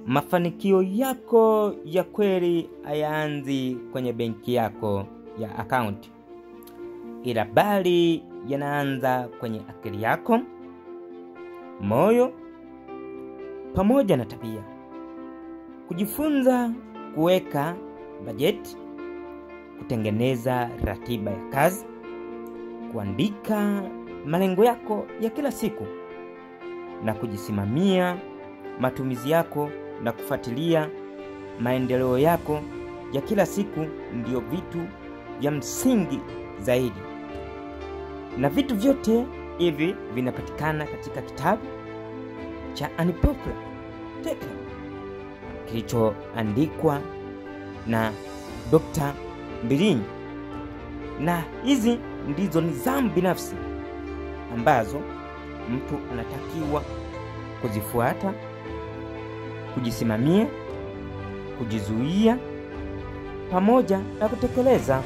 Mafanikio yako ya kweli hayaanzi kwenye benki yako ya account, ila bali yanaanza kwenye akili yako, moyo, pamoja na tabia. Kujifunza kuweka bajeti, kutengeneza ratiba ya kazi, kuandika malengo yako ya kila siku, na kujisimamia matumizi yako na kufuatilia maendeleo yako ya kila siku ndio vitu vya msingi zaidi. Na vitu vyote hivi vinapatikana katika kitabu cha Unpopular Technique kilichoandikwa na Dr. Birinyi. Na hizi ndizo nidhamu binafsi ambazo mtu anatakiwa kuzifuata: kujisimamia, kujizuia, pamoja na kutekeleza.